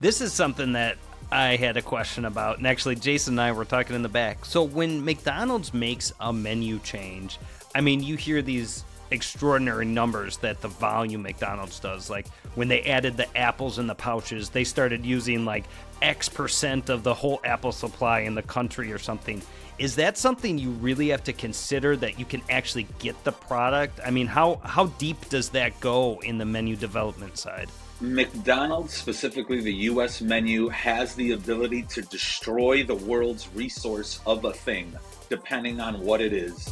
This is something that I had a question about, and actually Jason and I were talking in the back. So when McDonald's makes a menu change, I mean, you hear these extraordinary numbers that the volume McDonald's does. Like when they added the apples in the pouches, they started using like X% of the whole apple supply in the country or something. Is that something you really have to consider, that you can actually get the product? I mean, how deep does that go in the menu development side? McDonald's, specifically the US menu, has the ability to destroy the world's resource of a thing, depending on what it is.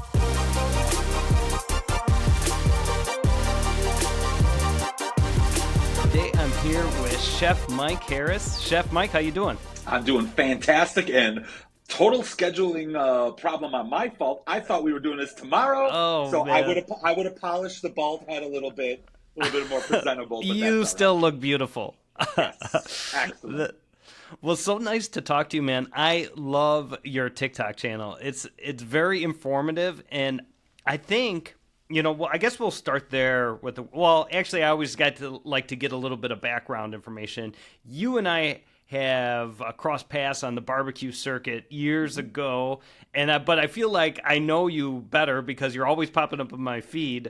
Today I'm here with Chef Mike Haracz. Chef Mike, how you doing? I'm doing fantastic, and total scheduling problem on my fault. I thought we were doing this tomorrow, Oh so man, I would have polished the bald head a little bit more presentable. But you that's still all look beautiful. right. Yes, excellent. Well, so nice to talk to you, man. I love your TikTok channel. It's very informative, and I think, well, I guess we'll start there with well, actually, I always like to get a little bit of background information. You and I have crossed paths on the barbecue circuit years ago, but I feel like I know you better because you're always popping up in my feed.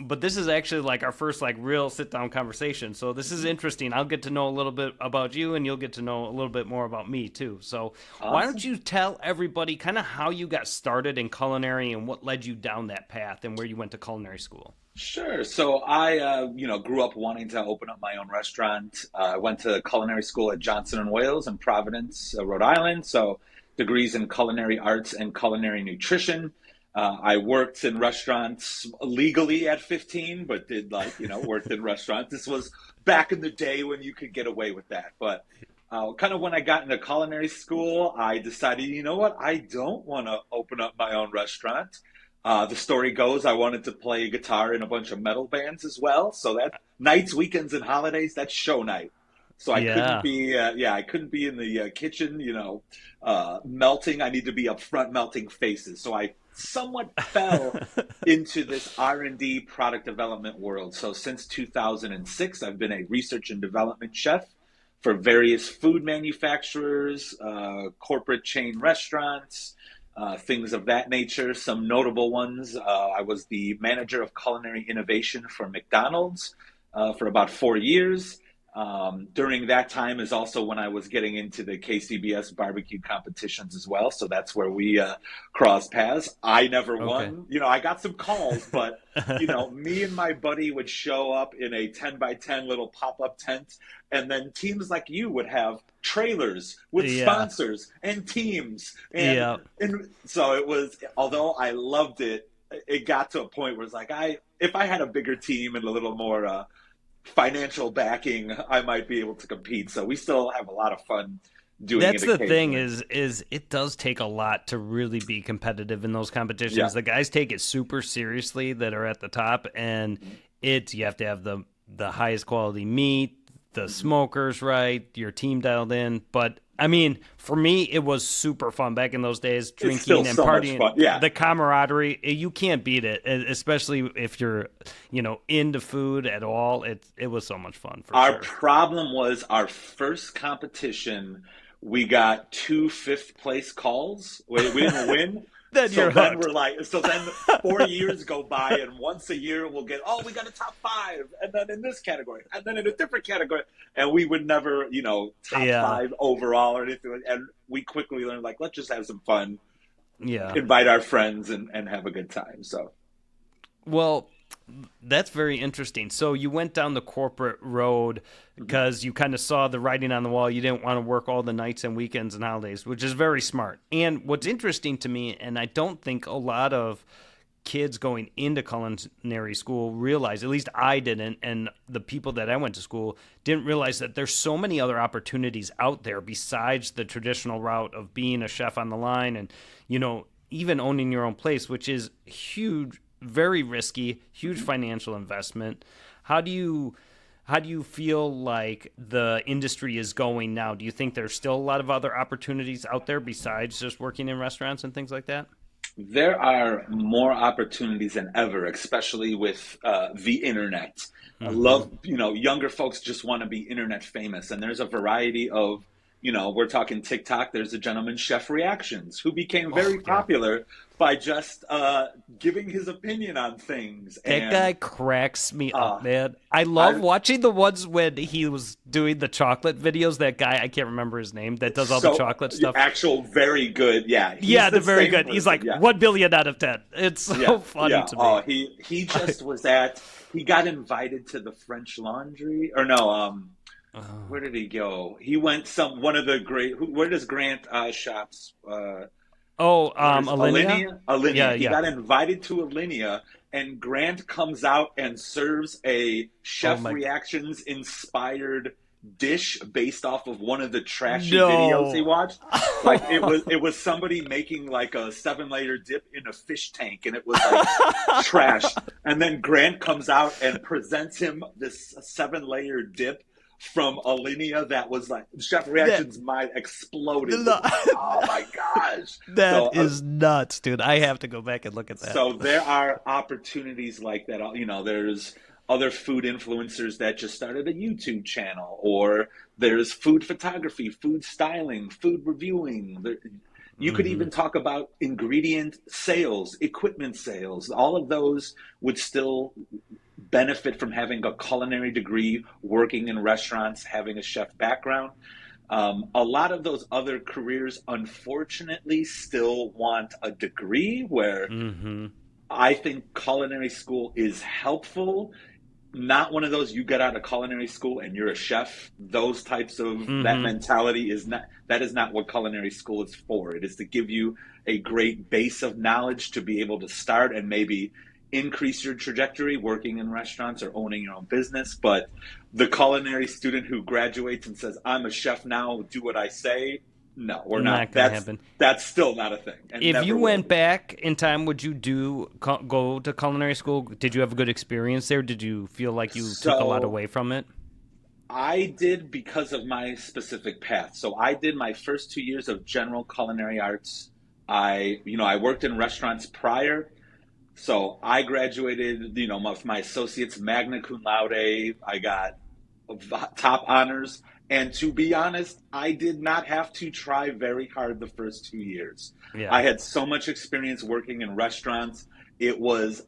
But this is actually like our first like real sit down conversation. So this is interesting. I'll get to know a little bit about you, and you'll get to know a little bit more about me too. So Why don't you tell everybody kind of how you got started in culinary and what led you down that path and where you went to culinary school? Sure. So I, grew up wanting to open up my own restaurant. I went to culinary school at Johnson and Wales in Providence, Rhode Island. So degrees in culinary arts and culinary nutrition. I worked in restaurants legally at 15, but did worked in restaurants. This was back in the day when you could get away with that. But kind of when I got into culinary school, I decided, you know what? I don't want to open up my own restaurant. The story goes, I wanted to play guitar in a bunch of metal bands as well. So that nights, weekends, and holidays, that's show night. So I couldn't Yeah. be, I couldn't be in the kitchen, melting. I need to be up front melting faces. So I somewhat fell into this R&D product development world. So since 2006, I've been a research and development chef for various food manufacturers, corporate chain restaurants, things of that nature. Some notable ones, I was the manager of culinary innovation for McDonald's for about 4 years. During that time is also when I was getting into the KCBS barbecue competitions as well. So that's where we crossed paths. I never won. I got some calls, but, me and my buddy would show up in a 10 by 10 little pop-up tent. And then teams like you would have trailers with sponsors and teams. And so it was, although I loved it, it got to a point where it's like, if I had a bigger team and a little more financial backing, I might be able to compete. So we still have a lot of fun doing That's it. the thing is it does take a lot to really be competitive in those competitions. Yeah. The guys take it super seriously that are at the top, and you have to have the highest quality meat, the smokers right, your team dialed in. But I mean, for me, it was super fun back in those days, drinking and so partying. much fun. Yeah. The camaraderie, you can't beat it, especially if you're, into food at all. It was so much fun for Our sure. problem was our first competition, we got 2 5th-place calls. We didn't win. Then So you're then hooked. then 4 years go by, and once a year we'll get, we got a top 5, and then in this category, and then in a different category, and we would never, top 5 overall or anything. And we quickly learned, let's just have some fun, invite our friends, and have a good time. So, Well, that's very interesting. So you went down the corporate road because you kind of saw the writing on the wall. You didn't want to work all the nights and weekends and holidays, which is very smart. And what's interesting to me, and I don't think a lot of kids going into culinary school realize, at least I didn't, and the people that I went to school didn't realize, that there's so many other opportunities out there besides the traditional route of being a chef on the line and, even owning your own place, which is huge, very risky, huge financial investment. How do you feel like the industry is going now? Do you think there's still a lot of other opportunities out there besides just working in restaurants and things like that? There are more opportunities than ever, especially with the internet. I Mm-hmm. love, younger folks just want to be internet famous, and there's a variety of, we're talking TikTok. There's a gentleman, Chef Reactions, who became Oh, very yeah. popular by just giving his opinion on things. That And guy cracks me up, uh, man. I love I watching the ones when he was doing the chocolate videos. That guy, I can't remember his name, that does all the so chocolate stuff. actual very good. Yeah, he's Yeah, the the very same good. He's person. like Yeah. 1 billion out of 10. It's Yeah, so funny yeah. to Oh, me. he just was at. He got invited to the French Laundry, or no? Oh, Where did he go? He went one of the great. Where does Grant shops? oh, Where is Alinea? Alinea? Yeah, Alinea. He yeah. got invited to Alinea, and Grant comes out and serves a Oh Chef my god. Reactions inspired dish based off of one of the trashy videos he No. watched. Like it was somebody making like a 7-layer dip in a fish tank, and it was like trash. And then Grant comes out and presents him this 7-layer dip from Alinea that was like Chef that, Reaction's mind exploded. Was no, like, oh my gosh! that So is nuts, dude. I have to go back and look at that. so there are opportunities like that. There's other food influencers that just started a YouTube channel, or there's food photography, food styling, food reviewing. You could Hmm. even talk about ingredient sales, equipment sales. All of those would still benefit from having a culinary degree, working in restaurants, having a chef background. A lot of those other careers, unfortunately, still want a degree, where Hmm. I think culinary school is helpful. Not one of those you get out of culinary school and you're a chef. Those types of that Hmm. mentality is not what culinary school is for. It is to give you a great base of knowledge to be able to start and maybe increase your trajectory working in restaurants or owning your own business. But the culinary student who graduates and says, I'm a chef now, do what I say. No, we're Not not. gonna That's happen. that's still not a thing and If you never will went be. back in time, would you go to culinary school? Did you have a good experience there? Did you feel like you took a lot So away from it? I did because of my specific path. So I did my first 2 years of general culinary arts. I worked in restaurants prior. So I graduated, with my associates magna cum laude. I got top honors. And to be honest, I did not have to try very hard the first 2 years. Yeah. I had so much experience working in restaurants. It was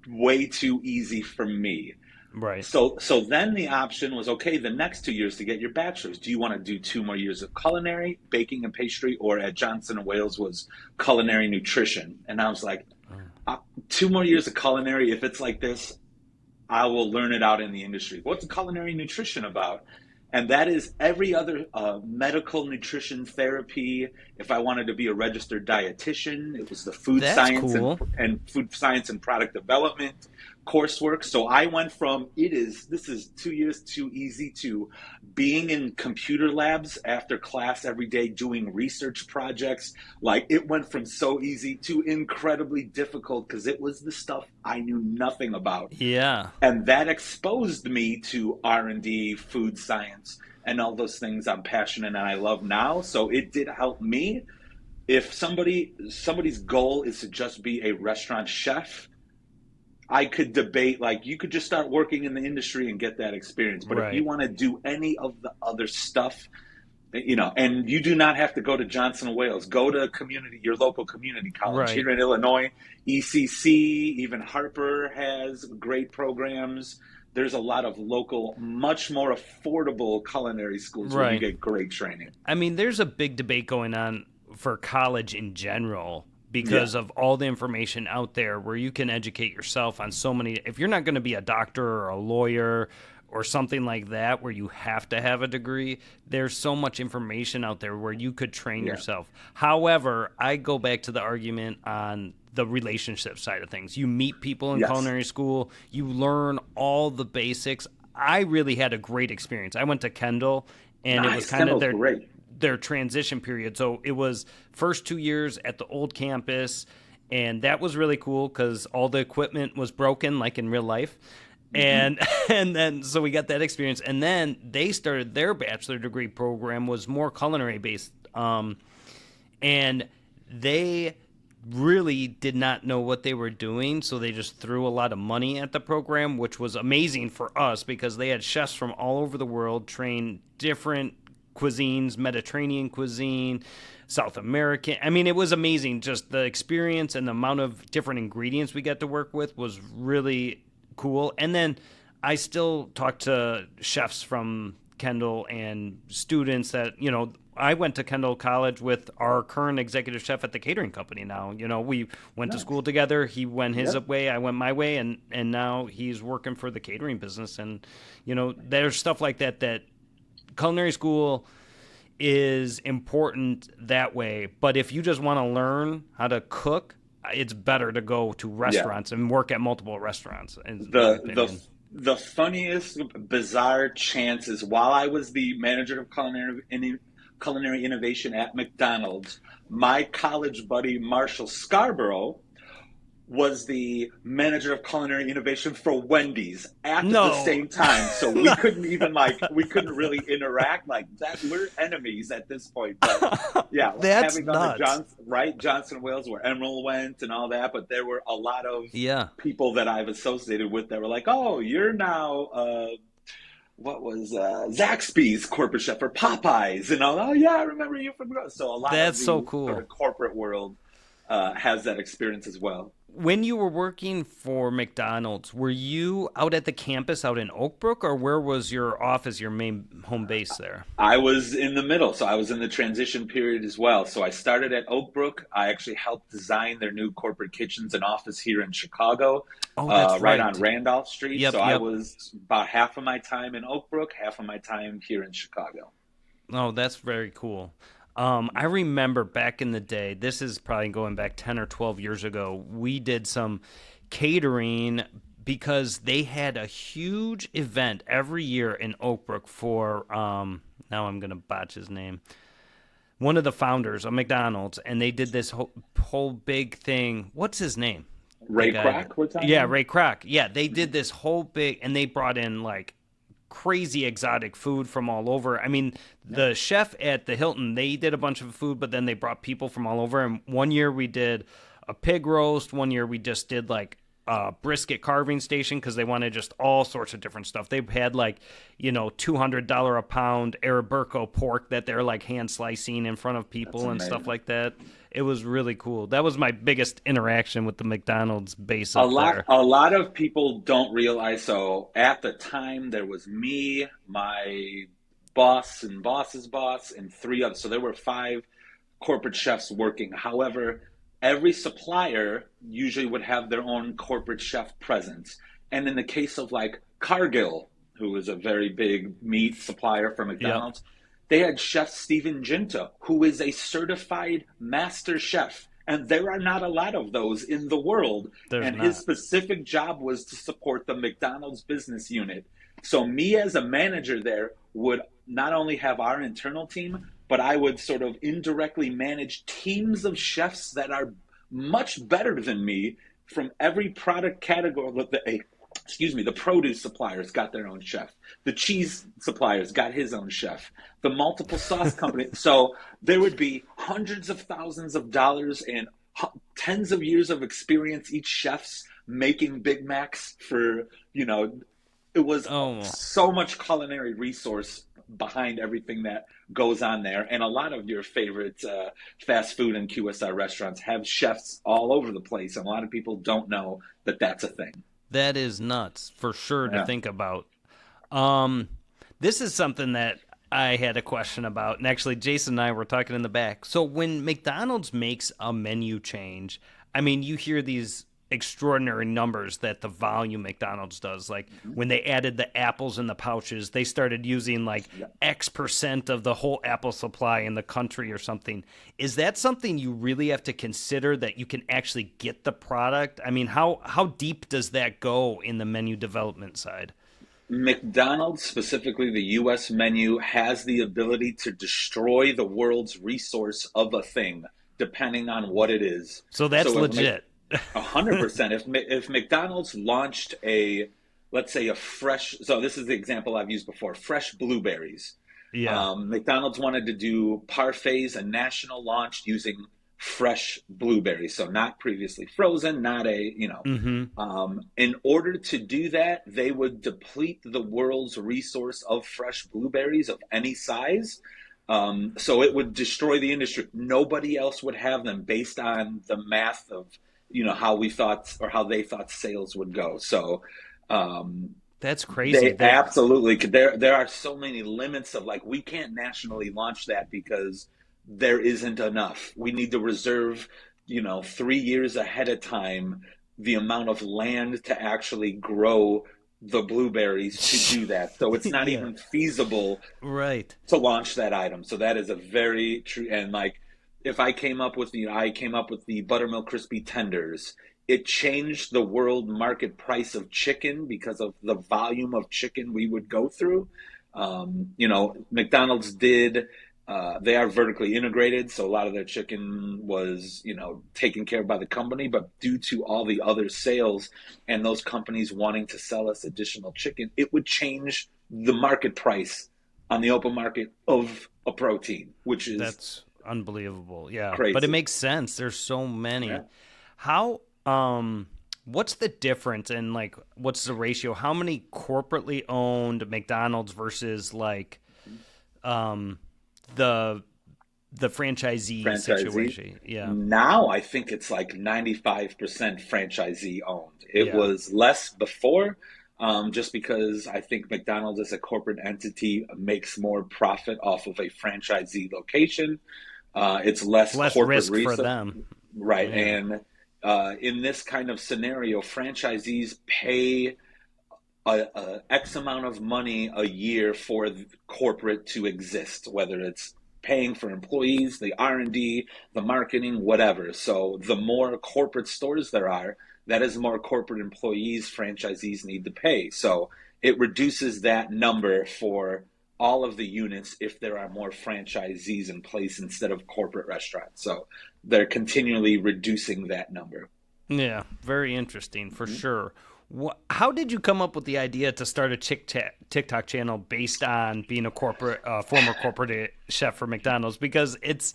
way too easy for me. Right. So then the option was, okay, the next 2 years to get your bachelor's. Do you want to do 2 more years of culinary, baking and pastry, or at Johnson and Wales was culinary nutrition? And I was like, Mm. 2 more years of culinary. If it's like this, I will learn it out in the industry. What's culinary nutrition about? And that is every other medical nutrition therapy. If I wanted to be a registered dietitian, it was the food That's science and, cool. and food science and product development coursework. So I went from this is 2 years too easy to being in computer labs after class every day doing research projects. Like it went from so easy to incredibly difficult because it was the stuff I knew nothing about, Yeah. and that exposed me to R&D, food science, and all those things I'm passionate and I love now. So it did help me. If somebody's goal is to just be a restaurant chef, I could debate, like, you could just start working in the industry and get that experience. But if you Right. want to do any of the other stuff, and you do not have to go to Johnson and Wales. Go to your local community college Right. here in Illinois. ECC, even Harper has great programs. There's a lot of local, much more affordable culinary schools where you Right. get great training. I mean, there's a big debate going on for college in general Yeah. because of all the information out there where you can educate yourself on so many. If you're not going to be a doctor or a lawyer or something like that where you have to have a degree, there's so much information out there where you could train Yeah. yourself. However, I go back to the argument on the relationship side of things. You meet people in Yes. culinary school, you learn all the basics. I really had a great experience. I went to Kendall, and it was Nice. kind of Kendall's great. their transition period. So it was first 2 years at the old campus, and that was really cool because all the equipment was broken, like in real life. Hmm. And and then so we got that experience, and then they started their bachelor degree program was more culinary based, and they really did not know what they were doing, so they just threw a lot of money at the program, which was amazing for us because they had chefs from all over the world train different cuisines, Mediterranean cuisine, South American. I mean, it was amazing. Just the experience and the amount of different ingredients we got to work with was really cool. And then I still talk to chefs from Kendall and students that, I went to Kendall College with our current executive chef at the catering company now. We went to school together. He went his way, I went my way, and now he's working for the catering business. And, there's stuff like that culinary school is important that way. But if you just want to learn how to cook, it's better to go to restaurants and work at multiple restaurants. The funniest, bizarre chance is while I was the manager of culinary innovation at McDonald's, my college buddy Marshall Scarborough was the manager of culinary innovation for Wendy's at the same time. So we couldn't even we couldn't really interact like that. We're enemies at this point. But yeah, that's having nuts. gone to Johnson Wales where Emerald went and all that, but there were a lot of people that I've associated with that were like, oh, you're now what was Zaxby's corporate chef or Popeyes and all. Oh yeah, I remember you from. So a lot of so cool. Sort of corporate world has that experience as well. When you were working for McDonald's, were you out at the campus out in Oak Brook, or where was your office, your main home base there? I was in the middle, so I was in the transition period as well. So I started at Oak Brook. I actually helped design their new corporate kitchens and office here in Chicago, right on Randolph Street. I was about half of my time in Oak Brook, half of my time here in Chicago. Oh, that's very cool. I remember back in the day, this is probably going back 10 or 12 years ago, we did some catering because they had a huge event every year in Oak Brook for, now I'm going to botch his name, one of the founders of McDonald's, and they did this whole big thing. What's his name? Ray Kroc? Ray Kroc. Yeah, they did this whole big, and they brought in crazy exotic food from all over. I mean, the chef at the Hilton, they did a bunch of food, but then they brought people from all over. And one year we did a pig roast. One year we just did a brisket carving station because they wanted just all sorts of different stuff. They had $200 a pound Arabico pork that they're hand slicing in front of people and stuff like that. It was really cool. That was my biggest interaction with the McDonald's base up there. A lot of people don't realize. So at the time, there was me, my boss and boss's boss, and 3 others. So there were 5 corporate chefs working. However, every supplier usually would have their own corporate chef presence. And in the case of Cargill, who is a very big meat supplier for McDonald's, they had Chef Stephen Ginta, who is a certified master chef. And there are not a lot of those in the world. His specific job was to support the McDonald's business unit. So me as a manager there would not only have our internal team, but I would sort of indirectly manage teams of chefs that are much better than me from every product category. The produce suppliers got their own chef. The cheese suppliers got his own chef. The multiple sauce company. So there would be hundreds of thousands of dollars and tens of years of experience each chef's making Big Macs for, it was so much culinary resource behind everything that goes on there. And a lot of your favorite fast food and QSR restaurants have chefs all over the place. And a lot of people don't know that that's a thing. That is nuts for sure to think about. This is something that I had a question about. And actually, Jason and I were talking in the back. So when McDonald's makes a menu change, I mean, you hear these extraordinary numbers that the volume McDonald's does. When they added the apples in the pouches, they started using X% of the whole apple supply in the country or something. Is that something you really have to consider, that you can actually get the product? I mean, how deep does that go in the menu development side? McDonald's, specifically the U.S. menu, has the ability to destroy the world's resource of a thing, depending on what it is. So that's legit. 100%. If McDonald's launched let's say a fresh, so this is the example I've used before, fresh blueberries. Yeah. McDonald's wanted to do parfaits, a national launch using fresh blueberries. So not previously frozen, not in order to do that, they would deplete the world's resource of fresh blueberries of any size. So it would destroy the industry. Nobody else would have them based on the math of, how we thought or how they thought sales would go. So, that's crazy. They absolutely could. There are so many limits of like, we can't nationally launch that because there isn't enough. We need to reserve, 3 years ahead of time, the amount of land to actually grow the blueberries to do that. So it's not even feasible to launch that item. So that is a very true. And like, if I came up with the buttermilk crispy tenders, it changed the world market price of chicken because of the volume of chicken we would go through. McDonald's did. They are vertically integrated, so a lot of their chicken was, taken care of by the company. But due to all the other sales and those companies wanting to sell us additional chicken, it would change the market price on the open market of a protein, which is that's unbelievable. Yeah, crazy. But it makes sense. There's so many. Yeah. How? What's the difference and like what's the ratio? How many corporately owned McDonald's versus like the franchisee situation? Yeah. Now I think it's like 95% franchisee owned. It was less before, just because I think McDonald's as a corporate entity makes more profit off of a franchisee location. It's less corporate risk research for them. Right. Yeah. And in this kind of scenario, franchisees pay a X amount of money a year for corporate to exist, whether it's paying for employees, the R&D, the marketing, whatever. So the more corporate stores there are, that is more corporate employees franchisees need to pay. So it reduces that number for all of the units if there are more franchisees in place instead of corporate restaurants. So they're continually reducing that number. Yeah, very interesting for sure. How did you come up with the idea to start a TikTok channel based on being a former corporate chef for McDonald's? Because it's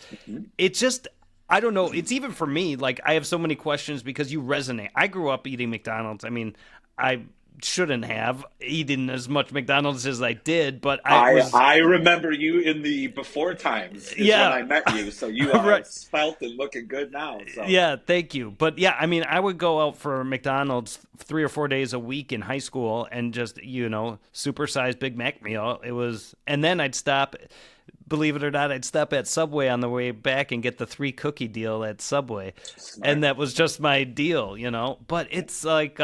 just, I don't know. It's even for me, like I have so many questions because you resonate. I grew up eating McDonald's. I mean, I shouldn't have eaten as much McDonald's as I did, but I remember you in the before times when I met you, so you are spelt and looking good now. So. Yeah, thank you. But yeah, I mean, I would go out for McDonald's 3 or 4 days a week in high school and just, supersized Big Mac meal. It was, and then I'd stop, believe it or not, I'd stop at Subway on the way back and get the 3 cookie deal at Subway. Smart. And that was just my deal, but it's like,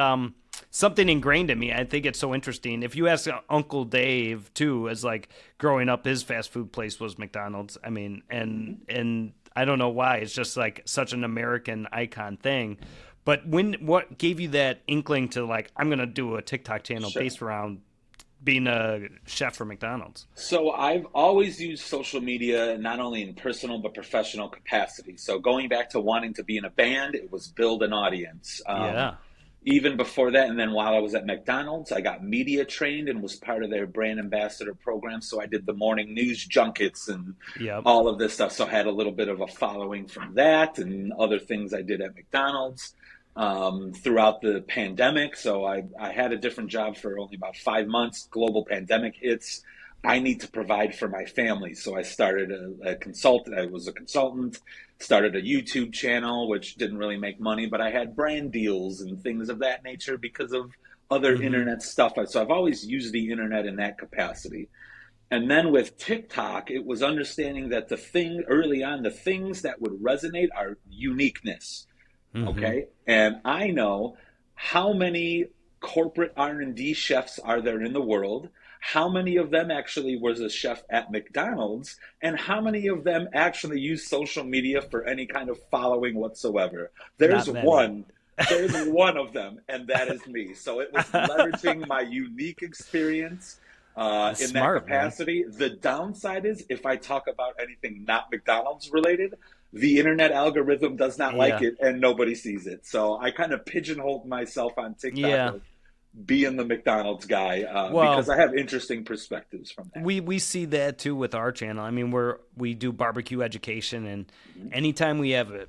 something ingrained in me. I think it's so interesting. If you ask Uncle Dave too, as like growing up, his fast food place was McDonald's. I mean, and I don't know why. It's just like such an American icon thing. But what gave you that inkling to like, I'm going to do a TikTok channel based around being a chef for McDonald's? So I've always used social media, not only in personal, but professional capacity. So going back to wanting to be in a band, it was build an audience. Even before that, and then while I was at McDonald's, I got media trained and was part of their brand ambassador program. So I did the morning news junkets and all of this stuff. So I had a little bit of a following from that and other things I did at McDonald's throughout the pandemic. So I had a different job for only about 5 months. Global pandemic hits. I need to provide for my family. So I started a consultant. I was a consultant, started a YouTube channel, which didn't really make money, but I had brand deals and things of that nature because of other internet stuff. So I've always used the internet in that capacity. And then with TikTok, it was understanding that the things that would resonate are uniqueness. Okay. And I know how many corporate R&D chefs are there in the world. How many of them actually was a chef at McDonald's, and how many of them actually use social media for any kind of following whatsoever? There's one of them, and that is me. So it was leveraging my unique experience in that capacity. Man. The downside is if I talk about anything not McDonald's related, the internet algorithm does not like it and nobody sees it. So I kind of pigeonholed myself on TikTok. being the McDonald's guy because Well, I have interesting perspectives from that. we see that too with our channel. I mean, we do barbecue education, and anytime we have a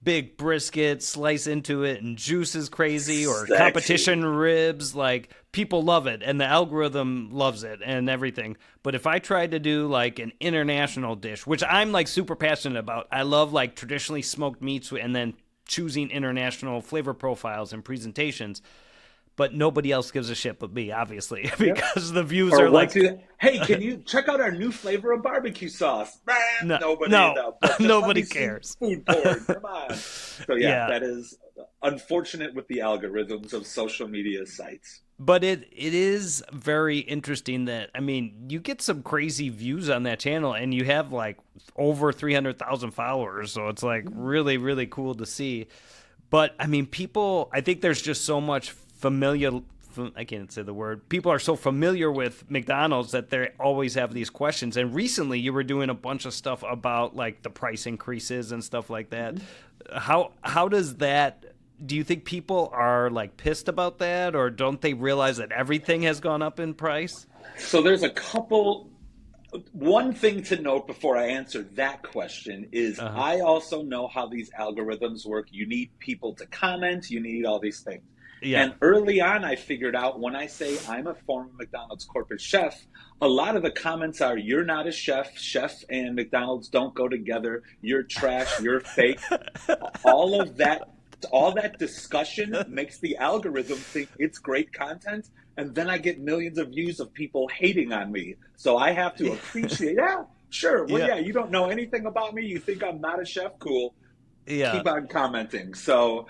big brisket, slice into it, and juice is crazy, or Sexy. competition ribs, like people love it, and the algorithm loves it, and everything. But if I tried to do like an international dish, which I'm like super passionate about, I love like traditionally smoked meats, and then choosing international flavor profiles and presentations. But nobody else gives a shit but me, obviously, Yep. because the views Or are once like, you, hey, can you check out our new flavor of barbecue sauce? no, Nobody no, enough. But just let me nobody see cares. food porn. Come on. So yeah, Yeah, that is unfortunate with the algorithms of social media sites. but it is very interesting that, I mean, you get some crazy views on that channel, and you have like over 300,000 followers, so it's like really really cool to see. But I mean, people, I think there's just so much familiar. I can't say the word. People are so familiar with McDonald's that they always have these questions. And recently, you were doing a bunch of stuff about like the price increases and stuff like that. How does that? Do you think people are like pissed about that, or don't they realize that everything has gone up in price? So there's a couple. One thing to note before I answer that question is Uh huh. I also know how these algorithms work. You need people to comment, you need all these things. Yeah. And early on, I figured out when I say I'm a former McDonald's corporate chef, a lot of the comments are, "You're not a chef. Chef and McDonald's don't go together. You're trash. You're fake." All of that, all that discussion makes the algorithm think it's great content, and then I get millions of views of people hating on me. So I have to appreciate, yeah, sure, well, Yeah. yeah, you don't know anything about me, you think I'm not a chef, cool, Yeah. keep on commenting. So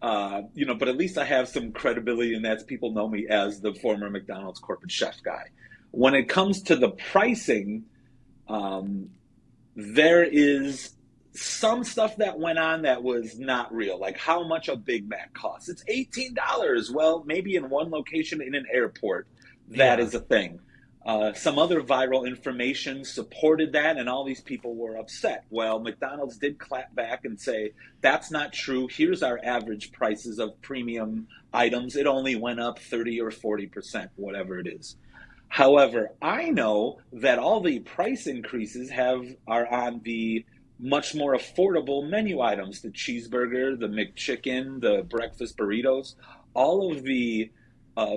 but at least I have some credibility, and that's people know me as the former McDonald's corporate chef guy. When it comes to the pricing, um, there is some stuff that went on that was not real, like how much a Big Mac costs. It's $18. Well, maybe in one location in an airport, that Yeah. is a thing. Some other viral information supported that, and all these people were upset. Well, McDonald's did clap back and say, that's not true. Here's our average prices of premium items. It only went up 30 or 40%, whatever it is. However, I know that all the price increases are on the much more affordable menu items, the cheeseburger, the McChicken, the breakfast burritos. All of the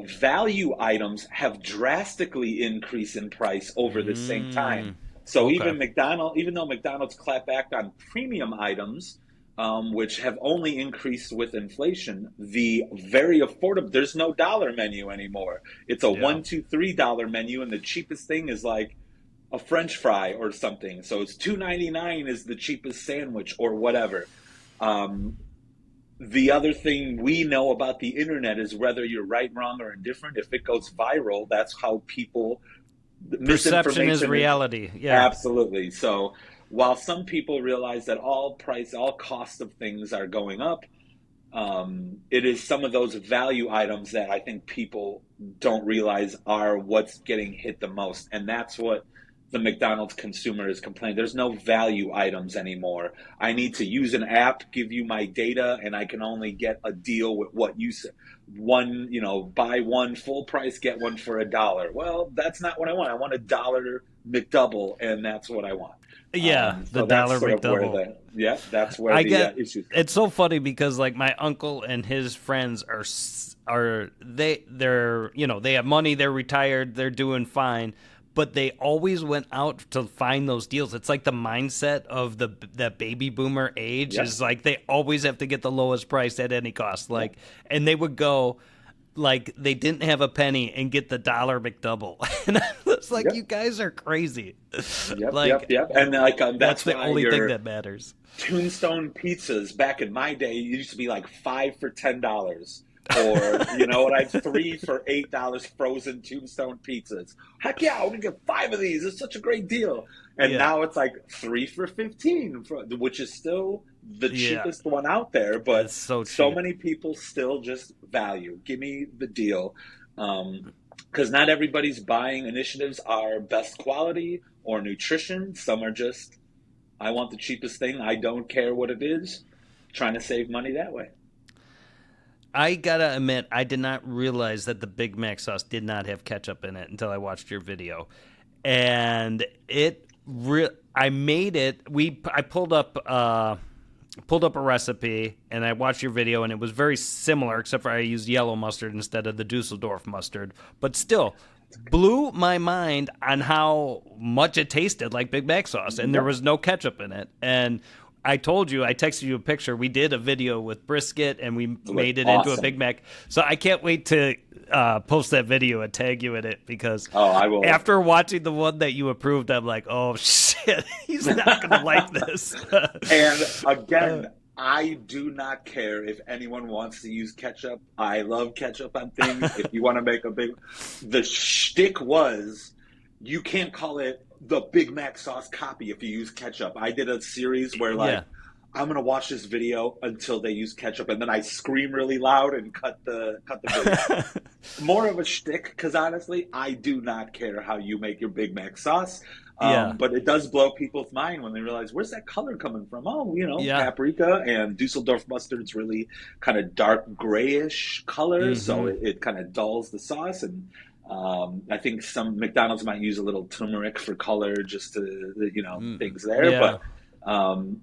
value items have drastically increased in price over the same time. Mm, So okay. even though McDonald's clapped back on premium items, which have only increased with inflation, the very affordable, there's no dollar menu anymore. It's a Yeah. one, two, $3 menu, and the cheapest thing is like a French fry or something. So it's $2.99 is the cheapest sandwich or whatever. Um, the other thing we know about the internet is whether you're right, wrong, or indifferent. If it goes viral, that's how people Perception is misinformation is reality. Yeah. absolutely. So while some people realize that all costs of things are going up, it is some of those value items that I think people don't realize are what's getting hit the most. And that's what the McDonald's consumer is complaining. There's no value items anymore. I need to use an app, give you my data, and I can only get a deal with what you said. One, buy one full price, get one for $1. Well, that's not what I want. I want $1 McDouble, and that's what I want. Yeah, the So that's dollar sort of where McDouble. that's where I the get issues come it's from. so funny because like my uncle and his friends are they're they have money, they're retired, they're doing fine, but they always went out to find those deals. It's like the mindset of that baby boomer age Yep, is like they always have to get the lowest price at any cost. yep, Like, and they would go like they didn't have a penny and get the dollar McDouble. And I was like, you yep. guys are crazy. Yep, yep, Like yep. And that's that's the why only thing your that matters. Tombstone pizzas back in my day used to be like 5 for $10. Or what, I had 3 for $8 frozen Tombstone pizzas. Heck yeah, I'm gonna get 5 of these. It's such a great deal. And Yeah. now it's like 3 for 15, which is still the Yeah. cheapest one out there. But It's so so cheap. many people still just value. Give me the deal. Because not everybody's buying initiatives are best quality or nutrition. Some are just, I want the cheapest thing. I don't care what it is. Trying to save money that way. I gotta admit, I did not realize that the Big Mac sauce did not have ketchup in it until I watched your video, and I made it. I pulled up a recipe and I watched your video, and it was very similar, except for I used yellow mustard instead of the Dusseldorf mustard. But still, blew my mind on how much it tasted like Big Mac sauce, and there was no ketchup in it. And I told you, I texted you a picture. We did a video with brisket, and we made it into a Big Mac. So I can't wait to post that video and tag you in it, because I will. After watching the one that you approved, I'm like, oh shit, he's not going to like this. And again, I do not care if anyone wants to use ketchup. I love ketchup on things. If you want to make the shtick was, you can't call it the Big Mac sauce copy if you use ketchup. I did a series where I'm gonna watch this video until they use ketchup, and then I scream really loud and cut the video. More of a shtick, because honestly, I do not care how you make your Big Mac sauce. But it does blow people's mind when they realize, where's that color coming from? Oh, paprika and Dusseldorf mustard's really kind of dark grayish color, so it kind of dulls the sauce. And I think some McDonald's might use a little turmeric for color, just to, things there. Yeah. But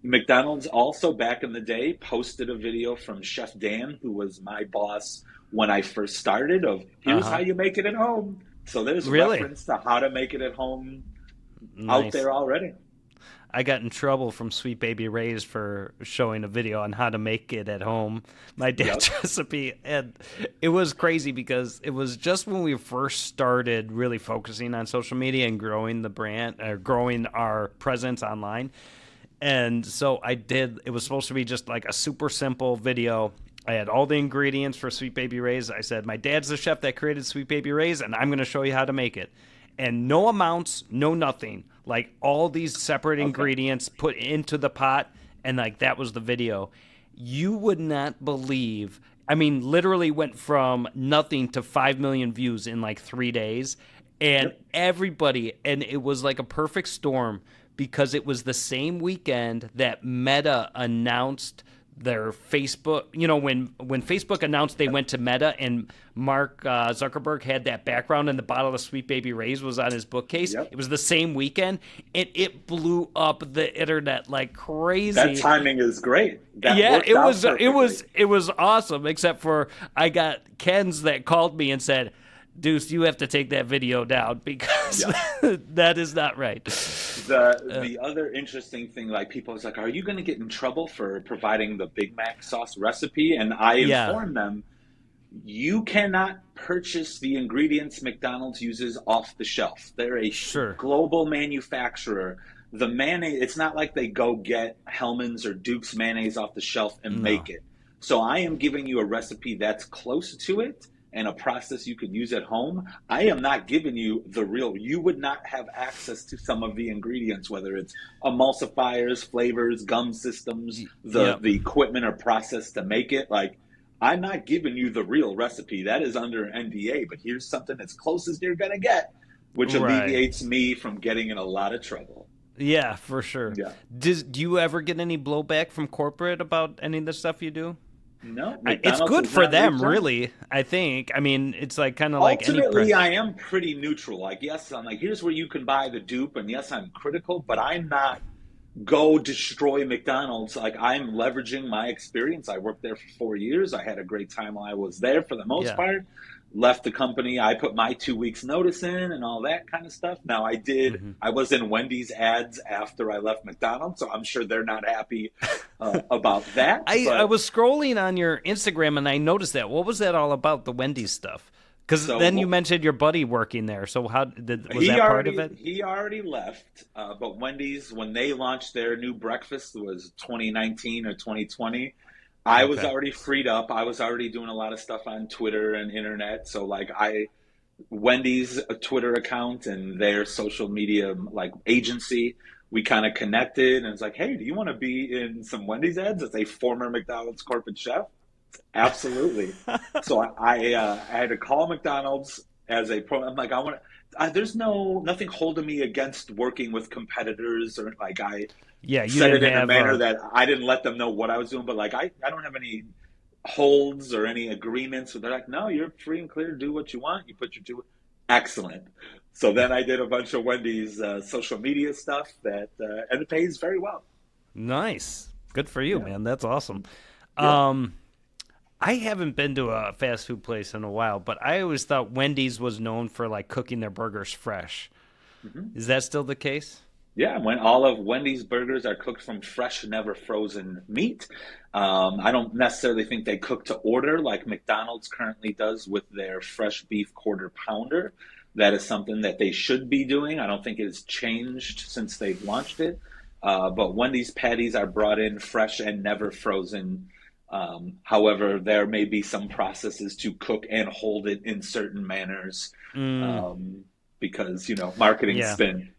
McDonald's also back in the day posted a video from Chef Dan, who was my boss when I first started, of here's how you make it at home. So there's reference to how to make it at home out there already. I got in trouble from Sweet Baby Ray's for showing a video on how to make it at home, my dad's recipe. And it was crazy because it was just when we first started really focusing on social media and growing the brand, or growing our presence online. And so it was supposed to be just like a super simple video. I had all the ingredients for Sweet Baby Ray's. I said, my dad's the chef that created Sweet Baby Ray's, and I'm going to show you how to make it. And no amounts, no nothing. Like all these separate ingredients put into the pot, and like that was the video. You would not believe. I mean, literally went from nothing to 5 million views in like 3 days. And everybody, and it was like a perfect storm, because it was the same weekend that Meta announced their Facebook, when Facebook announced they went to Meta, and Mark Zuckerberg had that background, and the bottle of Sweet Baby Ray's was on his bookcase. It was the same weekend, and it blew up the internet like crazy. That timing is great. It was awesome, except for I got Ken's that called me and said, Duce, you have to take that video down, because that is not right. The other interesting thing, like people was like, are you going to get in trouble for providing the Big Mac sauce recipe? And I informed them, you cannot purchase the ingredients McDonald's uses off the shelf. They're a global manufacturer. The mayonnaise, it's not like they go get Hellman's or Duke's mayonnaise off the shelf and make it. So I am giving you a recipe that's close to it, and a process you can use at home. I am not giving you the real. You would not have access to some of the ingredients, whether it's emulsifiers, flavors, gum systems, the equipment or process to make it. Like, I'm not giving you the real recipe. That is under NDA, but here's something as close as you're going to get, which alleviates me from getting in a lot of trouble. Yeah, for sure. Yeah. Do you ever get any blowback from corporate about any of the stuff you do? No, it's good for them, really. I think. I mean, it's like kind of like ultimately, I am pretty neutral. Like, yes, I'm like, here's where you can buy the dupe, and yes, I'm critical, but I'm not go destroy McDonald's. Like, I'm leveraging my experience. I worked there for 4 years. I had a great time while I was there for the most part. Left the company. I put my 2 weeks notice in and all that kind of stuff. Now I did. I was in Wendy's ads after I left McDonald's, so I'm sure they're not happy about that. I was scrolling on your Instagram and I noticed that. What was that all about, the Wendy's stuff? Because then you mentioned your buddy working there. So was that part of it? He already left. But Wendy's, when they launched their new breakfast, was 2019 or 2020. I was already freed up. I was already doing a lot of stuff on Twitter and internet. So like Wendy's Twitter account and their social media like agency, we kind of connected, and it's like, hey, do you want to be in some Wendy's ads as a former McDonald's corporate chef? Absolutely. So I had to call McDonald's as a pro. I'm like, I want to. There's nothing holding me against working with competitors, or like you said it in a manner that I didn't let them know what I was doing, but like I don't have any holds or any agreements. So they're like, no, you're free and clear. Do what you want. You put your two. Excellent. So then I did a bunch of Wendy's social media stuff and it pays very well. Nice. Good for you, Yeah. man. That's awesome. Yeah. I haven't been to a fast food place in a while, but I always thought Wendy's was known for like cooking their burgers fresh. Mhm. Is that still the case? Yeah, when all of Wendy's burgers are cooked from fresh, never frozen meat. I don't necessarily think they cook to order like McDonald's currently does with their fresh beef quarter pounder. That is something that they should be doing. I don't think it's changed since they've launched it. But Wendy's patties are brought in fresh and never frozen. However, there may be some processes to cook and hold it in certain manners Mm, because, marketing yeah, spin.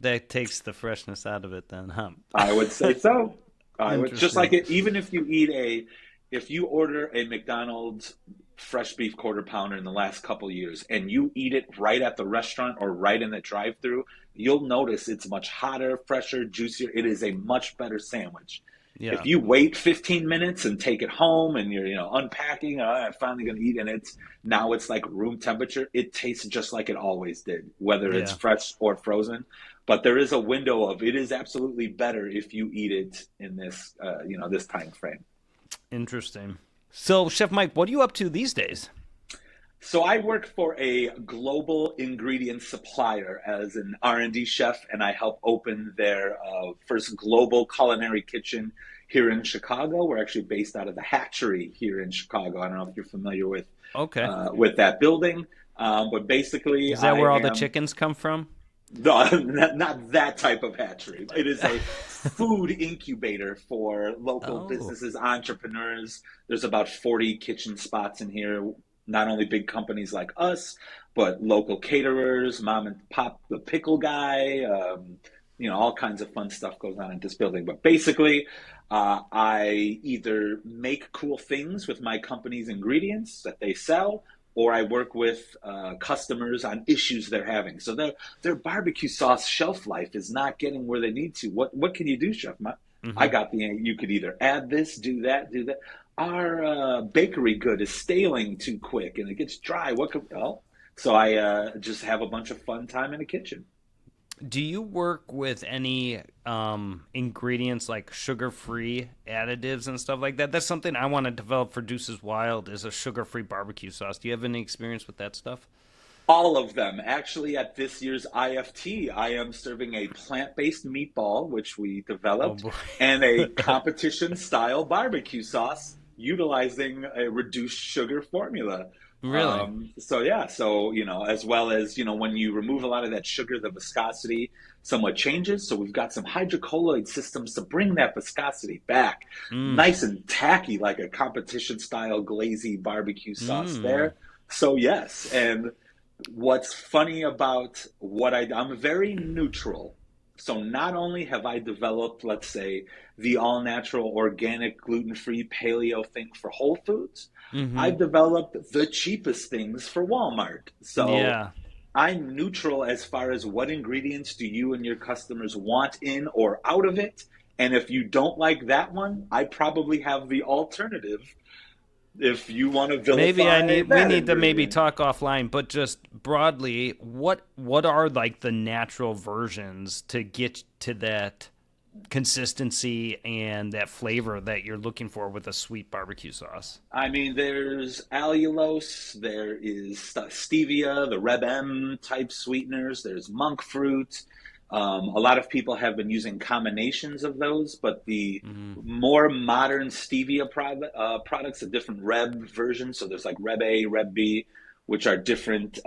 that takes the freshness out of it then, huh? I would say so. I would just Interesting. like it, even if you order a McDonald's fresh beef quarter pounder in the last couple years and you eat it right at the restaurant or right in the drive-through, you'll notice it's much hotter, fresher, juicier. It is a much better sandwich. If Yeah, you wait 15 minutes and take it home and you're, unpacking, I'm finally going to eat, and now it's like room temperature, it tastes just like it always did, whether it's yeah. fresh or frozen. But there is a window of it is absolutely better if you eat it in this time frame. Interesting. So, Chef Mike, what are you up to these days? So I work for a global ingredient supplier as an R&D chef, and I help open their first global culinary kitchen here in Chicago. We're actually based out of the Hatchery here in Chicago. I don't know if you're familiar Okay. with that building, but basically Is that I where all the am chickens come from? no, not that type of hatchery. It is a food incubator for local Oh, businesses, entrepreneurs. There's about 40 kitchen spots in here, not only big companies like us, but local caterers, mom and pop, the pickle guy, all kinds of fun stuff goes on in this building. But basically, I either make cool things with my company's ingredients that they sell, or I work with customers on issues they're having. So their barbecue sauce shelf life is not getting where they need to. What can you do, Chef? I hmm. got you could either add this, do that, do that. Our bakery good is staling too quick and it gets dry. So I just have a bunch of fun time in the kitchen. Do you work with any ingredients like sugar-free additives and stuff like that? That's something I want to develop for Deuce's Wild is a sugar-free barbecue sauce. Do you have any experience with that stuff? All of them. Actually, at this year's IFT, I am serving a plant-based meatball, which we Oh developed, boy. and a competition-style barbecue sauce utilizing a reduced sugar formula. Really? So yeah, so as well as when you remove a lot of that sugar, the viscosity somewhat changes. So we've got some hydrocolloid systems to bring that viscosity back, Mm. nice and tacky, like a competition-style glazy barbecue sauce Mm. there. So yes, and what's funny about I'm very neutral. So not only have I developed, let's say, the all natural, organic, gluten free paleo thing for Whole Foods, I've Mm-hmm. developed the cheapest things for Walmart. So Yeah. I'm neutral as far as what ingredients do you and your customers want in or out of it. And if you don't like that one, I probably have the alternative if you want to Maybe vilify we that need to maybe ingredient. talk offline, but just broadly, what are like the natural versions to get to that consistency and that flavor that you're looking for with a sweet barbecue sauce? I mean, there's allulose, there is stevia, the Reb M type sweeteners, there's monk fruit. A lot of people have been using combinations of those, but the Mm. more modern stevia products, a different Reb versions. So there's like Reb A, Reb B, which are different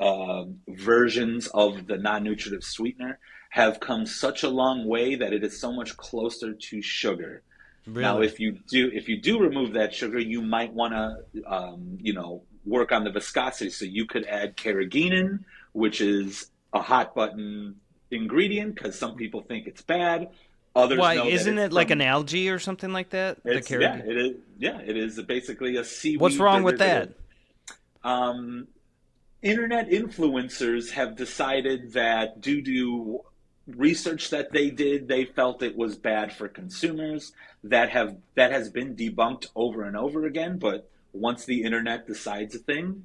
versions of the non-nutritive sweetener, have come such a long way that it is so much closer to sugar. Now, Really? if you do remove that sugar, you might want to work on the viscosity. So you could add carrageenan, which is a hot button ingredient because some people think it's bad. Others Why know that isn't it's it like an from algae or something like that? The it's yeah carrot. it is yeah it is basically a What's seaweed wrong with derivative. that? Um, Internet influencers have decided that due to research that they did, they felt it was bad for consumers. That has been debunked over and over again. But once the internet decides a thing,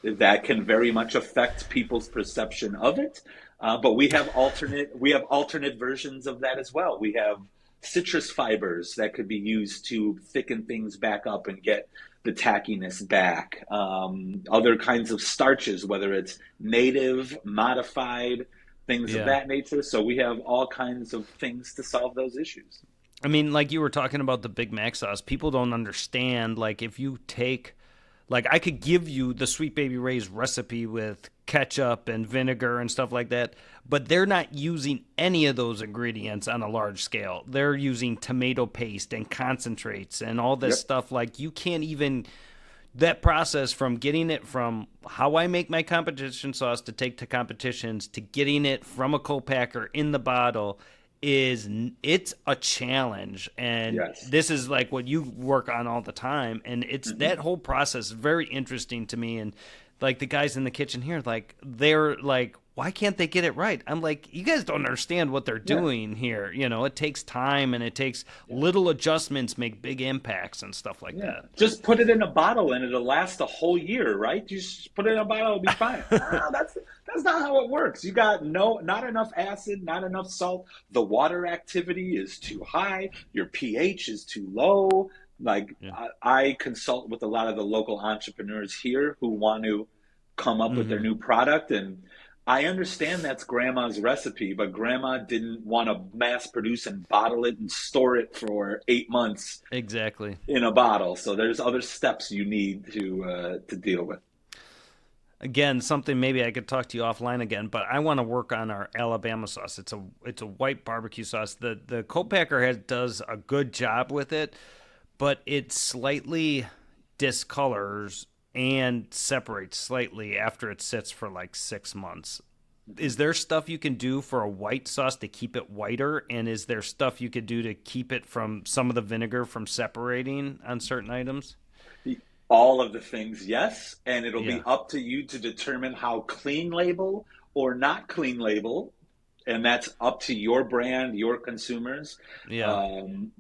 that can very much affect people's perception of it. But we have alternate versions of that as well. We have citrus fibers that could be used to thicken things back up and get the tackiness back. Other kinds of starches, whether it's native, modified, things of that nature. So we have all kinds of things to solve those issues. I mean, like you were talking about the Big Mac sauce, people don't understand, like, if you take, like, I could give you the Sweet Baby Ray's recipe with ketchup and vinegar and stuff like that, but they're not using any of those ingredients on a large scale. They're using tomato paste and concentrates and all this stuff. Like, you can't even, that process from getting it from how I make my competition sauce to take to competitions to getting it from a co-packer in the bottle it's a challenge. And this is like what you work on all the time, and it's that whole process is very interesting to me. And like the guys in the kitchen here, like, they're like, why can't they get it right? I'm like, you guys don't understand what they're doing here. You know, it takes time, and it takes little adjustments make big impacts and stuff like that. Just put it in a bottle and it'll last a whole year, right? You just put it in a bottle, it'll be fine. That's not how it works. You got not enough acid, not enough salt. The water activity is too high. Your pH is too low. Like, I consult with a lot of the local entrepreneurs here who want to come up with their new product, and I understand that's grandma's recipe, but grandma didn't want to mass produce and bottle it and store it for 8 months in a bottle. So there's other steps you need to deal with. Again, something maybe I could talk to you offline again, but I want to work on our Alabama sauce. It's a white barbecue sauce. The co-packer does a good job with it, but it slightly discolors and separates slightly after it sits for like 6 months. Is there stuff you can do for a white sauce to keep it whiter? And is there stuff you could do to keep it from some of the vinegar from separating on certain items? All of the things, yes. And it'll be up to you to determine how clean label or not clean label. And that's up to your brand, your consumers,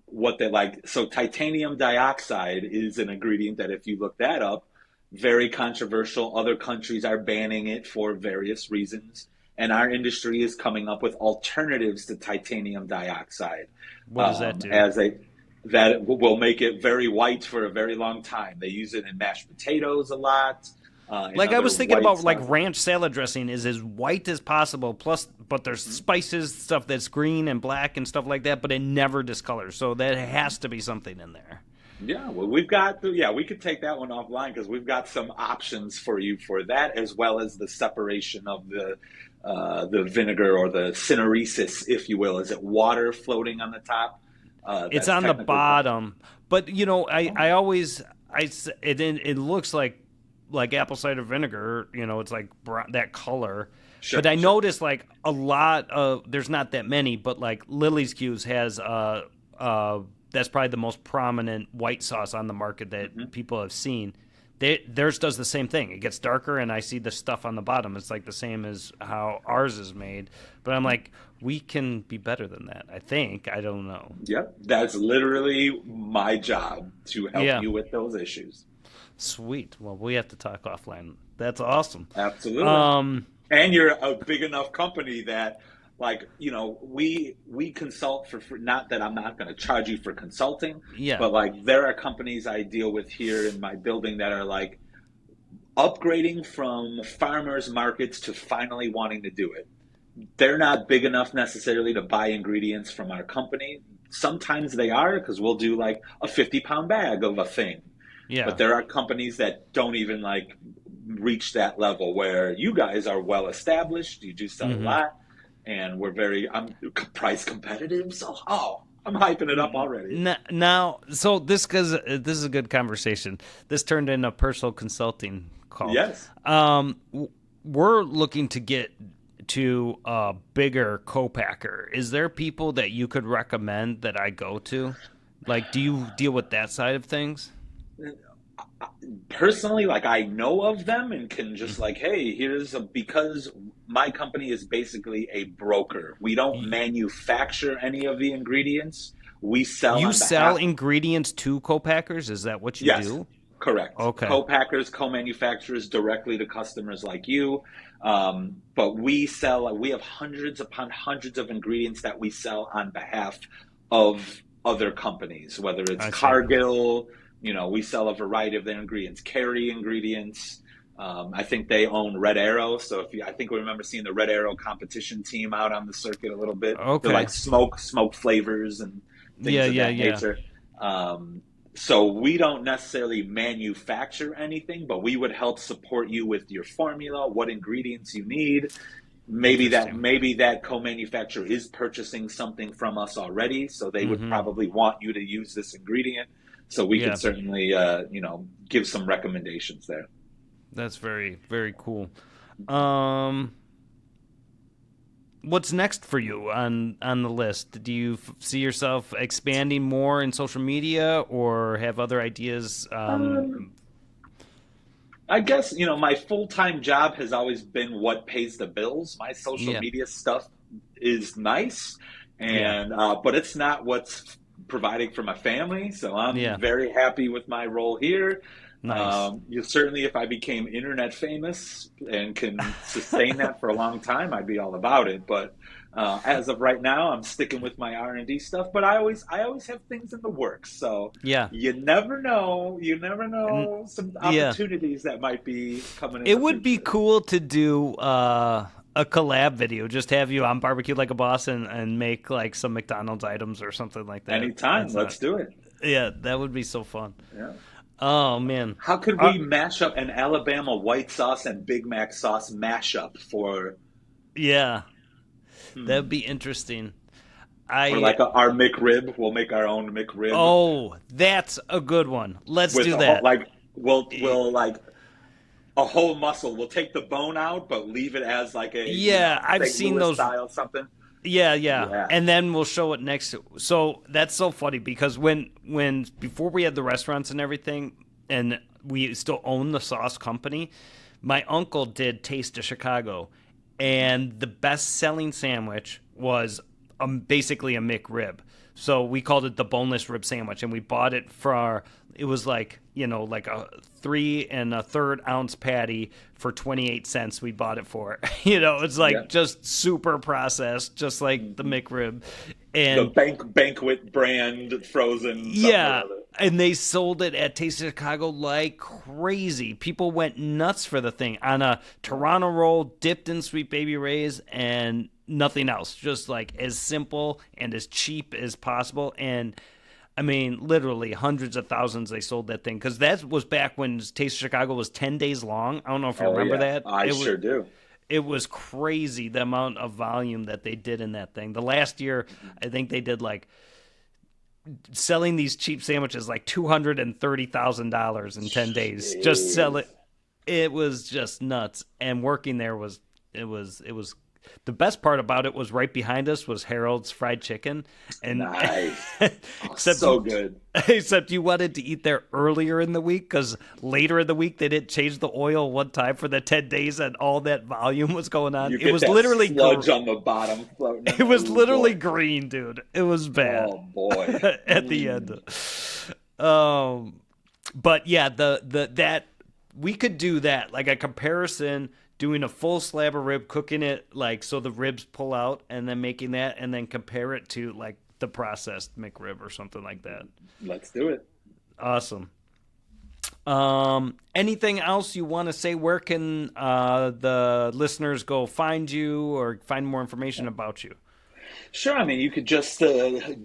what they like. So titanium dioxide is an ingredient that, if you look that up, very controversial. Other countries are banning it for various reasons. And our industry is coming up with alternatives to titanium dioxide. What does that do? That will make it very white for a very long time. They use it in mashed potatoes a lot. Like, I was thinking about like ranch salad dressing is as white as possible, but there's spices, stuff that's green and black and stuff like that, but it never discolors. So there has to be something in there. Yeah, well, we could take that one offline, because we've got some options for you for that, as well as the separation of the vinegar, or the syneresis, if you will. Is it water floating on the top? It's on the bottom, but you know, it looks like apple cider vinegar. You know, it's like that color. Sure, but I noticed like a lot of, there's not that many, but like Lily's Q's has that's probably the most prominent white sauce on the market that people have seen. Theirs does the same thing. It gets darker, and I see the stuff on the bottom. It's like the same as how ours is made. But I'm like, we can be better than that, I think. I don't know. Yep. That's literally my job, to help you with those issues. Sweet. Well, we have to talk offline. That's awesome. Absolutely. And you're a big enough company that, like, you know, we consult for free. Not that I'm not going to charge you for consulting, but like, there are companies I deal with here in my building that are like upgrading from farmers markets to finally wanting to do it. They're not big enough necessarily to buy ingredients from our company. Sometimes they are, because we'll do like a 50-pound bag of a thing. Yeah. But there are companies that don't even like reach that level, where you guys are well established. You do sell a lot. And I'm price competitive, so I'm hyping it up already. Now, so this is a good conversation. This turned into a personal consulting call. Yes. We're looking to get to a bigger co-packer. Is there people that you could recommend that I go to? Like, do you deal with that side of things? Personally, like, I know of them and can just like, hey, because my company is basically a broker. We don't manufacture any of the ingredients. We sell. You sell ingredients to co-packers? Is that what you do? Correct. Okay. Co-packers, co-manufacturers, directly to customers like you. But we have hundreds upon hundreds of ingredients that we sell on behalf of other companies, whether it's I see. Cargill, we sell a variety of their ingredients, Carey ingredients. I think they own Red Arrow. So I think we remember seeing the Red Arrow competition team out on the circuit a little bit. They're Okay. like smoke flavors and things of that Yeah. nature. So we don't necessarily manufacture anything, but we would help support you with your formula, what ingredients you need. Maybe that co-manufacturer is purchasing something from us already, so they would probably want you to use this ingredient. So we could certainly, give some recommendations there. That's very, very cool. What's next for you on the list? Do you see yourself expanding more in social media, or have other ideas? I guess, my full-time job has always been what pays the bills. My social media stuff is nice, and but it's not what's providing for my family. So I'm very happy with my role here. Nice. Certainly, if I became internet famous and can sustain that for a long time, I'd be all about it. But as of right now, I'm sticking with my R&D stuff. But I always have things in the works. So you never know. You never know some opportunities that might be coming in. It would be cool to do a collab video, just have you on Barbecue Like a Boss and make like some McDonald's items or something like that. Anytime, let's do it. Yeah, that would be so fun. Yeah. Oh man, how could we mash up an Alabama white sauce and Big Mac sauce mashup for? Yeah, that'd be interesting. Or like our McRib, we'll make our own McRib. Oh, that's a good one. Let's do that. We'll like a whole muscle. We'll take the bone out, but leave it as like a I've seen those style something. Yeah. And then we'll show it next. So that's so funny because when before we had the restaurants and everything, and we still own the sauce company, my uncle did Taste of Chicago, and the best-selling sandwich was basically a McRib. So we called it the boneless rib sandwich, and we bought it it was like, like a 3 1/3 ounce patty for 28 cents. We bought it for, it's like just super processed, just like the McRib. And the banquet brand frozen. Yeah. And they sold it at Taste of Chicago like crazy. People went nuts for the thing on a Toronto roll dipped in Sweet Baby Ray's and nothing else. Just like as simple and as cheap as possible. And I mean, literally hundreds of thousands they sold that thing. Because that was back when Taste of Chicago was 10 days long. I don't know if you remember that. I sure do. It was crazy the amount of volume that they did in that thing. The last year, I think they did like selling these cheap sandwiches like $230,000 in 10 days. Just sell it. It was just nuts. And working there was the best part about it was right behind us was Harold's Fried Chicken. And nice. So good. Except you wanted to eat there earlier in the week because later in the week they didn't change the oil one time for the 10 days and all that volume was going on. It was literally sludge on the bottom floating. It was literally green, dude. It was bad. Oh boy. At the end. But yeah, that we could do that, like a comparison, doing a full slab of rib, cooking it like so the ribs pull out, and then making that, and then compare it to like the processed McRib or something like that. Let's do it. Awesome. Anything else you want to say? Where can the listeners go find you or find more information about you? Sure. I mean, you could just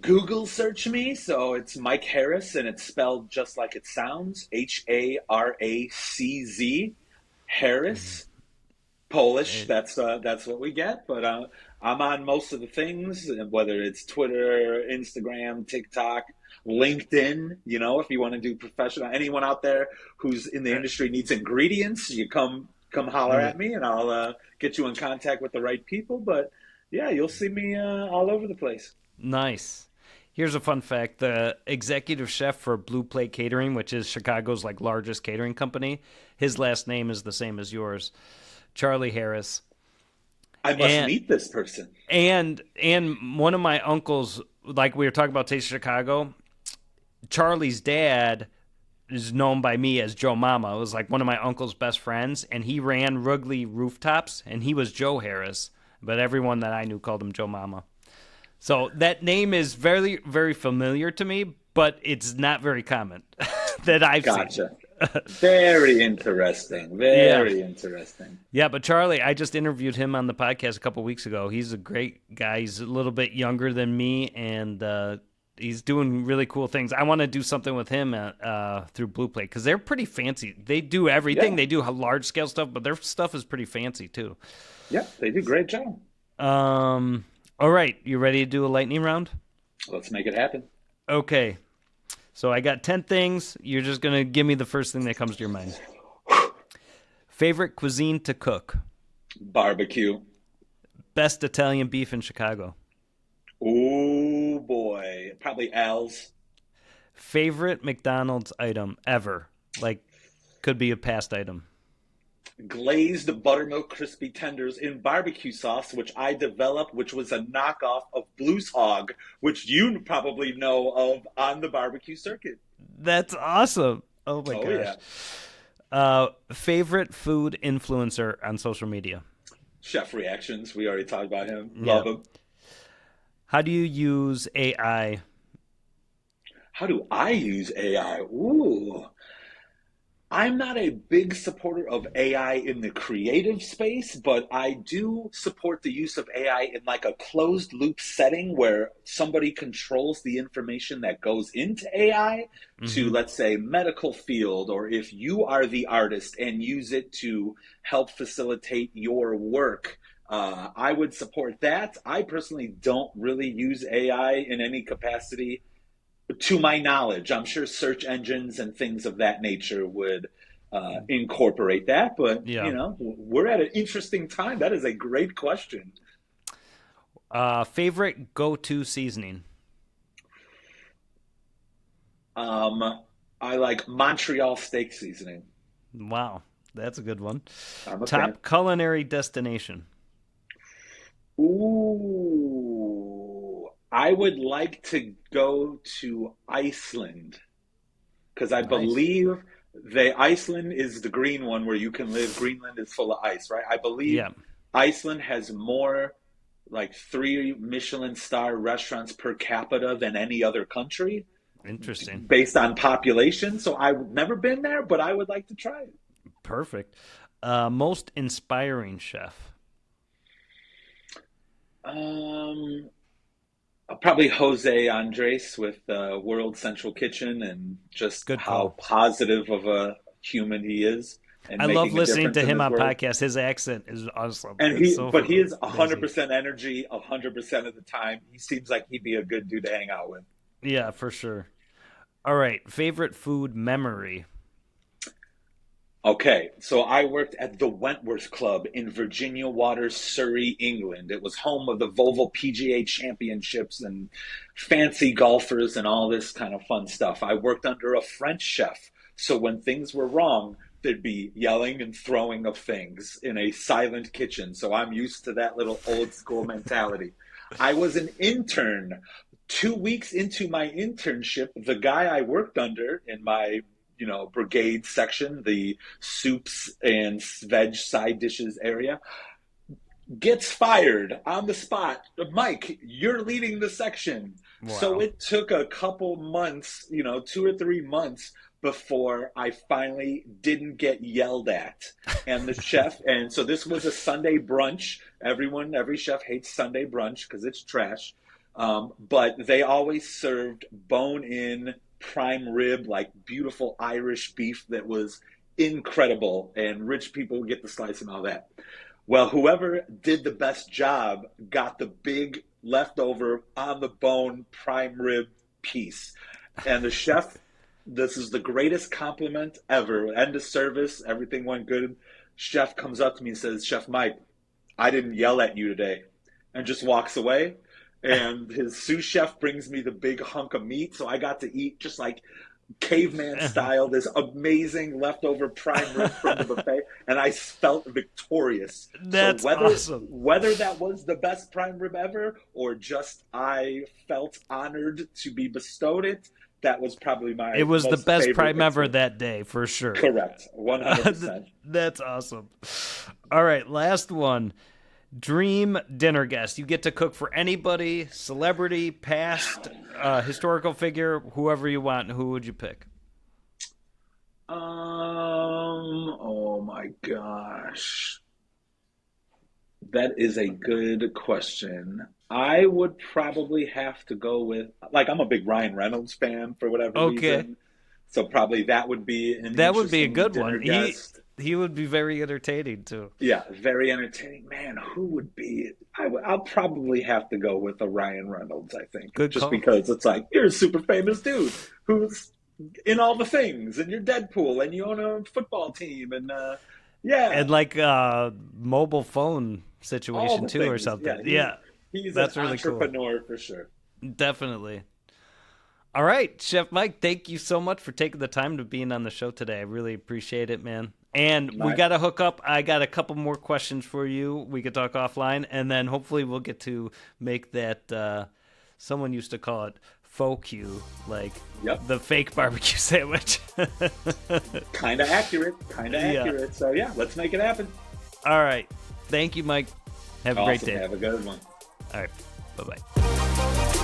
Google search me. So it's Mike Haracz, and it's spelled just like it sounds. Haracz. Haracz. Polish. That's what we get. But I'm on most of the things, whether it's Twitter, Instagram, TikTok, LinkedIn. If you want to do professional, anyone out there who's in the industry needs ingredients, you come holler at me, and I'll get you in contact with the right people. But yeah, you'll see me all over the place. Nice. Here's a fun fact. The executive chef for Blue Plate Catering, which is Chicago's like largest catering company, his last name is the same as yours, Charlie Harris. I must meet this person. And one of my uncles, like we were talking about Taste of Chicago, Charlie's dad is known by me as Joe Mama. It was like one of my uncle's best friends, and he ran Wrigley Rooftops, and he was Joe Harris, but everyone that I knew called him Joe Mama. So that name is very, very familiar to me, but it's not very common that I've seen. Gotcha. Very interesting. Very interesting. Yeah, but Charlie, I just interviewed him on the podcast a couple weeks ago. He's a great guy. He's a little bit younger than me, and he's doing really cool things. I want to do something with him through Blue Plate because they're pretty fancy. They do everything. Yeah. They do large scale stuff, but their stuff is pretty fancy too. Yeah, they do a great job. All right, you ready to do a lightning round? Let's make it happen. Okay. So I got 10 things. You're just going to give me the first thing that comes to your mind. Favorite cuisine to cook? Barbecue. Best Italian beef in Chicago? Oh, boy. Probably Al's. Favorite McDonald's item ever? Like, could be a past item. Glazed buttermilk crispy tenders in barbecue sauce, which I developed, which was a knockoff of Blues Hog, which you probably know of on the barbecue circuit. That's awesome. Oh, my gosh. Yeah. Favorite food influencer on social media? Chef Reactions. We already talked about him. Love him. How do you use AI? How do I use AI? Ooh. I'm not a big supporter of AI in the creative space, but I do support the use of AI in like a closed loop setting where somebody controls the information that goes into AI to, let's say, medical field, or if you are the artist and use it to help facilitate your work. I would support that. I personally don't really use AI in any capacity. To my knowledge, I'm sure search engines and things of that nature would incorporate that. But, you know, we're at an interesting time. That is a great question. Favorite go-to seasoning? I like Montreal steak seasoning. Wow, that's a good one. I'm a Top fan. culinary destination? Ooh, I would like to go to Iceland because I believe Iceland is the green one where you can live. Greenland is full of ice, right? I believe Iceland has more like 3 Michelin star restaurants per capita than any other country. Interesting. Based on population. So I've never been there, but I would like to try it. Perfect. Most inspiring chef? Probably Jose Andres with World Central Kitchen, and just how positive of a human he is. And I love listening to him on podcasts. His accent is awesome. And he is 100% energy 100% of the time. He seems like he'd be a good dude to hang out with. Yeah, for sure. All right, favorite food memory? Okay, so I worked at the Wentworth Club in Virginia Waters, Surrey, England. It was home of the Volvo PGA Championships and fancy golfers and all this kind of fun stuff. I worked under a French chef, so when things were wrong, there'd be yelling and throwing of things in a silent kitchen. So I'm used to that little old school mentality. I was an intern. 2 weeks into my internship, the guy I worked under in my brigade section, the soups and veg side dishes area, gets fired on the spot. Mike, you're leading the section. Wow. So it took a couple months, 2 or 3 months before I finally didn't get yelled at. And the chef, and so this was a Sunday brunch. Every chef hates Sunday brunch because it's trash. But they always served bone-in prime rib, like beautiful Irish beef that was incredible, and rich people would get the slice and all that. Well, whoever did the best job got the big leftover on the bone prime rib piece. And the chef, this is the greatest compliment ever. End of service, everything went good. Chef comes up to me and says, "Chef Mike, I didn't yell at you today," and just walks away. And his sous chef brings me the big hunk of meat, so I got to eat just like caveman style, this amazing leftover prime rib from the buffet, and I felt victorious. That's awesome. Whether that was the best prime rib ever, or just I felt honored to be bestowed it, that was probably my It was the most best favorite prime ever experience. that day, for sure. Correct. 100%. That's awesome. All right, last one. Dream dinner guest. You get to cook for anybody, celebrity, past, historical figure, whoever you want. Who would you pick? Oh my gosh. That is a good question. I would probably have to go with, like, I'm a big Ryan Reynolds fan for whatever Okay. reason. So probably that would be an That would be a interesting good dinner one. guest. He would be very entertaining too. Yeah, very entertaining. Man, who would be? I'll probably have to go with a Ryan Reynolds, I think. Good Just call. because it's like, you're a super famous dude who's in all the things, and you're Deadpool, and you own a football team, and yeah, And like mobile phone all situation the too or things. something. Yeah, Yeah, he's an that's really cool. entrepreneur for sure. Definitely. All right, Chef Mike, thank you so much for taking the time to being on the show today. I really appreciate it, man. And we My, got to hook up. I got a couple more questions for you. We could talk offline, and then hopefully we'll get to make that, someone used to call it faux you, like yep, the fake barbecue sandwich. kind of accurate, kind of Yeah. accurate. So yeah, let's make it happen. All right. Thank you, Mike. Have a great Awesome. day. Have a good one. All right. Bye-bye.